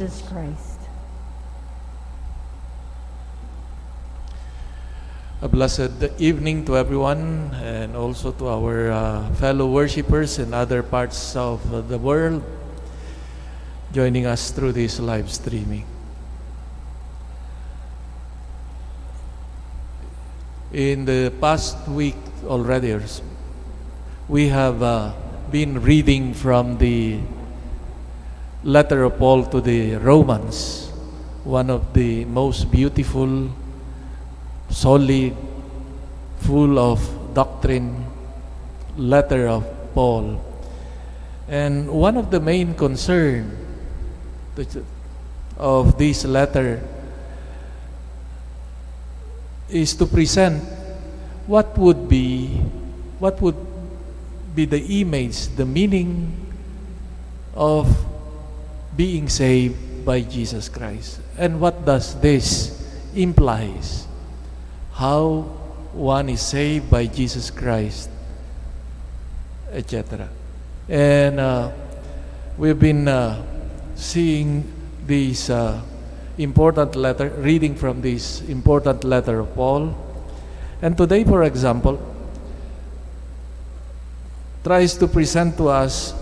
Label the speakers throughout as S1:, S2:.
S1: Jesus Christ.
S2: A blessed evening to everyone, and also to our fellow worshipers in other parts of the world joining us through this live streaming. In the past week already, we have been reading from the letter of Paul to the Romans, one of the most beautiful, solid, full of doctrine letter of Paul. And one of the main concern of this letter is to present what would be the image, the meaning of being saved by Jesus Christ, and what does this implies, how one is saved by Jesus Christ, etc. And we've been seeing this important letter, reading from this important letter of Paul. And today, for example, tries to present to us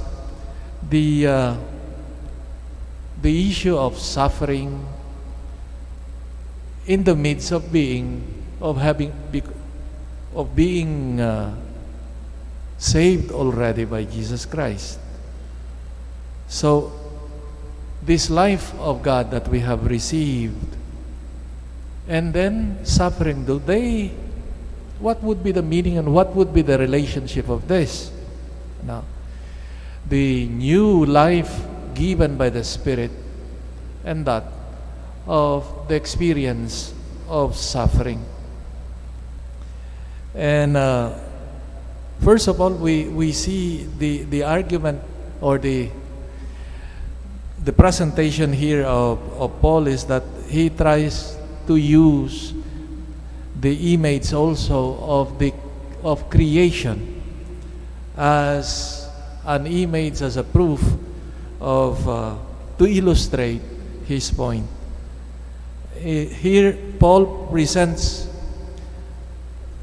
S2: the issue of suffering in the midst of being saved already by Jesus Christ. So this life of God that we have received, and then suffering, what would be the meaning and what would be the relationship of this? Now, the new life given by the Spirit and that of the experience of suffering. And first of all, we see the argument or the presentation here of Paul is that he tries to use the image also of creation as an image, as a proof of to illustrate his point. Here Paul presents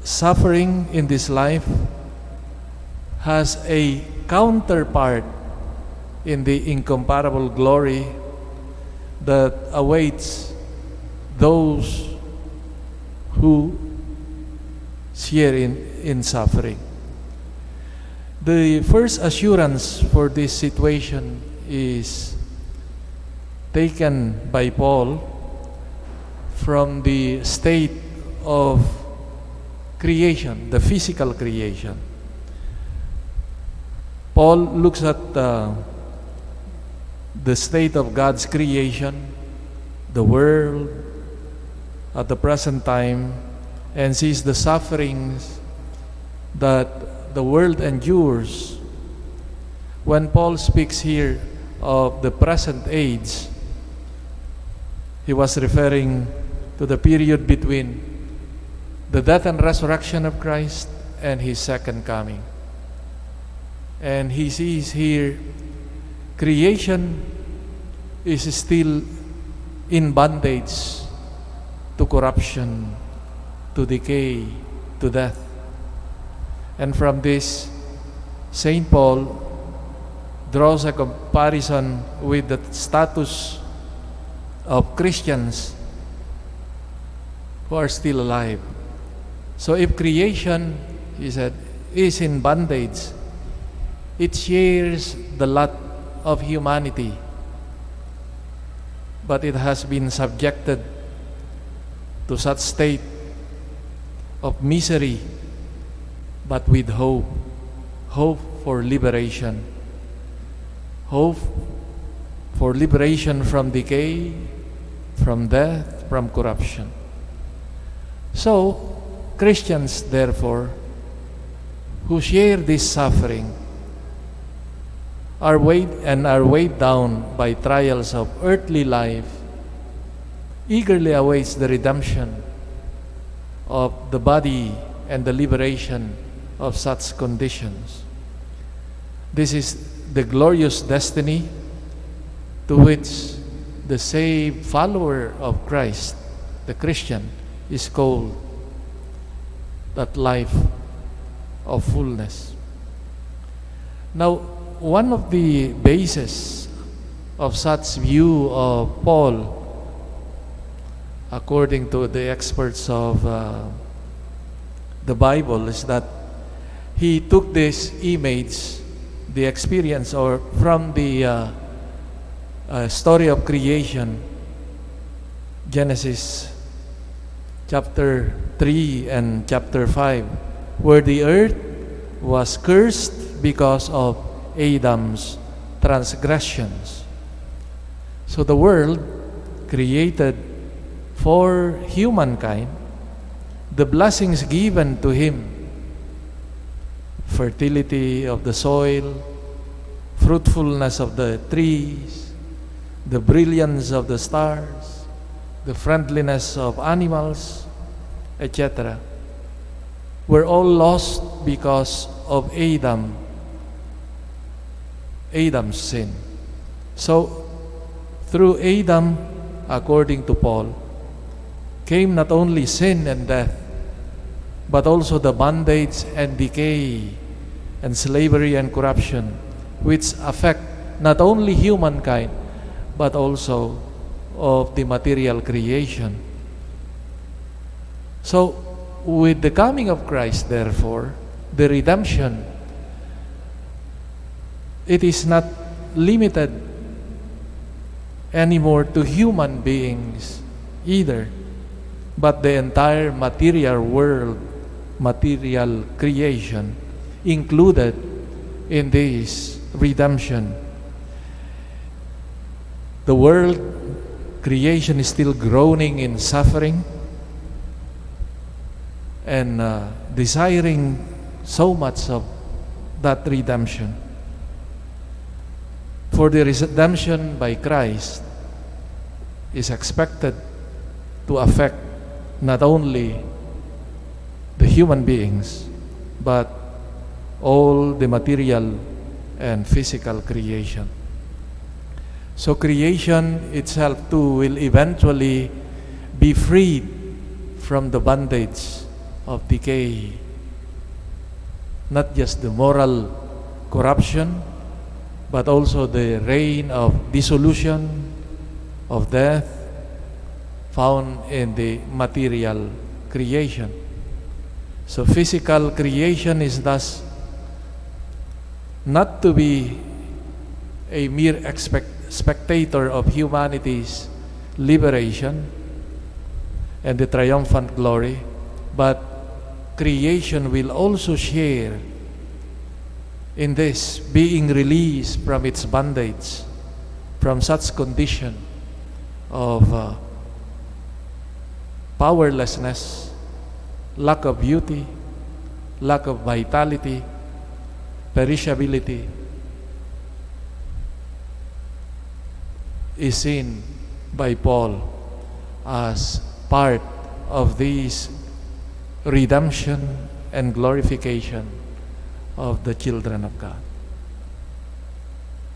S2: suffering in this life has a counterpart in the incomparable glory that awaits those who share in suffering. The first assurance for this situation is taken by Paul from the state of creation, the physical creation. Paul looks at the state of God's creation, the world at the present time, and sees the sufferings that the world endures. When Paul speaks here of the present age, he was referring to the period between the death and resurrection of Christ and his second coming. And he sees here creation is still in bondage to corruption, to decay, to death. And from this, St. Paul draws a comparison with the status of Christians who are still alive. So if creation, he said, is in bondage, it shares the lot of humanity, but it has been subjected to such state of misery, but with hope for liberation, hope for liberation from decay, from death, from corruption. So, Christians, therefore, who share this suffering are weighed down by trials of earthly life, eagerly awaits the redemption of the body and the liberation of such conditions. This is the glorious destiny to which the saved follower of Christ, the Christian, is called that life of fullness. Now, one of the bases of such view of Paul, according to the experts of the Bible, is that he took this image, the experience, or from the story of creation, Genesis chapter 3 and chapter 5, where the earth was cursed because of Adam's transgressions. So the world created for humankind, the blessings given to him, fertility of the soil, fruitfulness of the trees, the brilliance of the stars, the friendliness of animals, etc., were all lost because of Adam's sin. So, through Adam, according to Paul, came not only sin and death, but also the bondage and decay and slavery and corruption, which affect not only humankind, but also of the material creation. So, with the coming of Christ, therefore, the redemption, it is not limited anymore to human beings either, but the entire material world, material creation included in this redemption. The world creation is still groaning in suffering and desiring so much of that redemption. For the redemption by Christ is expected to affect not only the human beings, but all the material and physical creation. So creation itself too will eventually be freed from the bondage of decay. Not just the moral corruption, but also the reign of dissolution, of death, found in the material creation. So physical creation is thus not to be a mere spectator of humanity's liberation and the triumphant glory, but creation will also share in this, being released from its bondage, from such condition of powerlessness, lack of beauty, lack of vitality, perishability, is seen by Paul as part of this redemption and glorification of the children of God.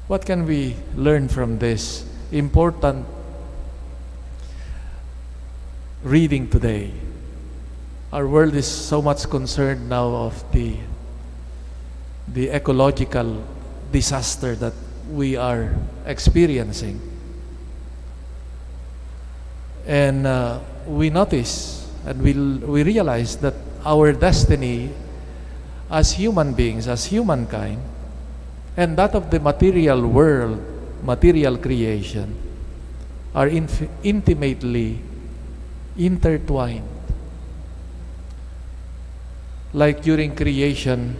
S2: What can we learn from this important reading today? Our world is so much concerned now of the ecological disaster that we are experiencing. And we notice and we realize that our destiny as human beings, as humankind, and that of the material world, material creation, are intimately intertwined. Like during creation,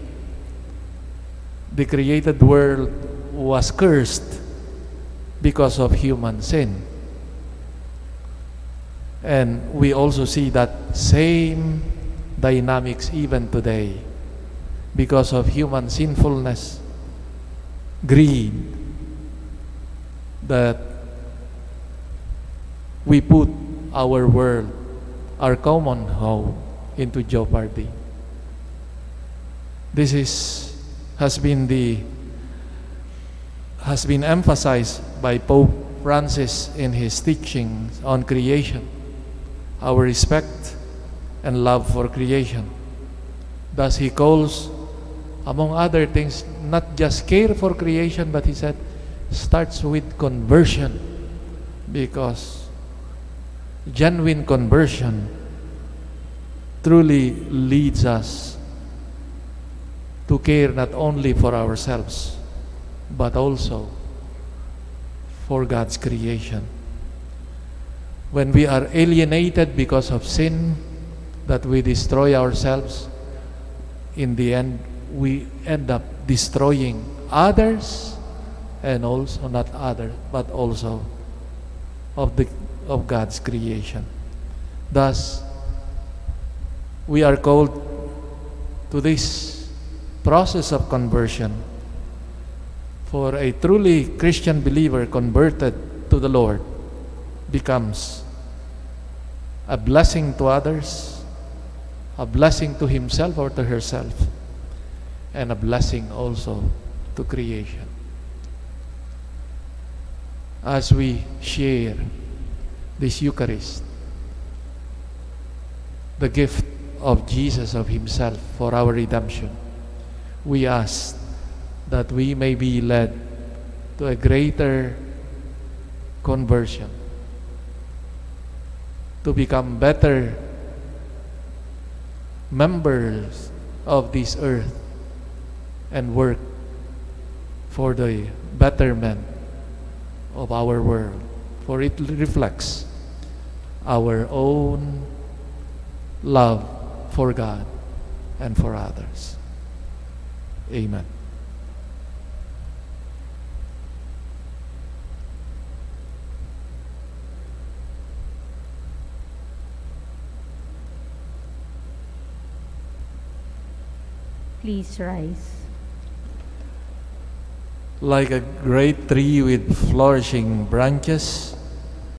S2: the created world was cursed because of human sin. And we also see that same dynamics even today because of human sinfulness, greed, that we put our world, our common home, into jeopardy. This has been emphasized by Pope Francis in his teachings on creation, our respect and love for creation. Thus he calls, among other things, not just care for creation, but he said, starts with conversion, because genuine conversion truly leads us to care not only for ourselves, but also for God's creation. When we are alienated because of sin, that we destroy ourselves, in the end, we end up destroying others, and also not others, but also of God's creation. Thus, we are called to this process of conversion. For a truly Christian believer converted to the Lord becomes a blessing to others, a blessing to himself or to herself, and a blessing also to creation. As we share this Eucharist, the gift of Jesus, of himself for our redemption, we ask that we may be led to a greater conversion, to become better members of this earth and work for the betterment of our world, for it reflects our own love for God and for others. Amen.
S1: Please rise.
S2: Like a great tree with flourishing branches,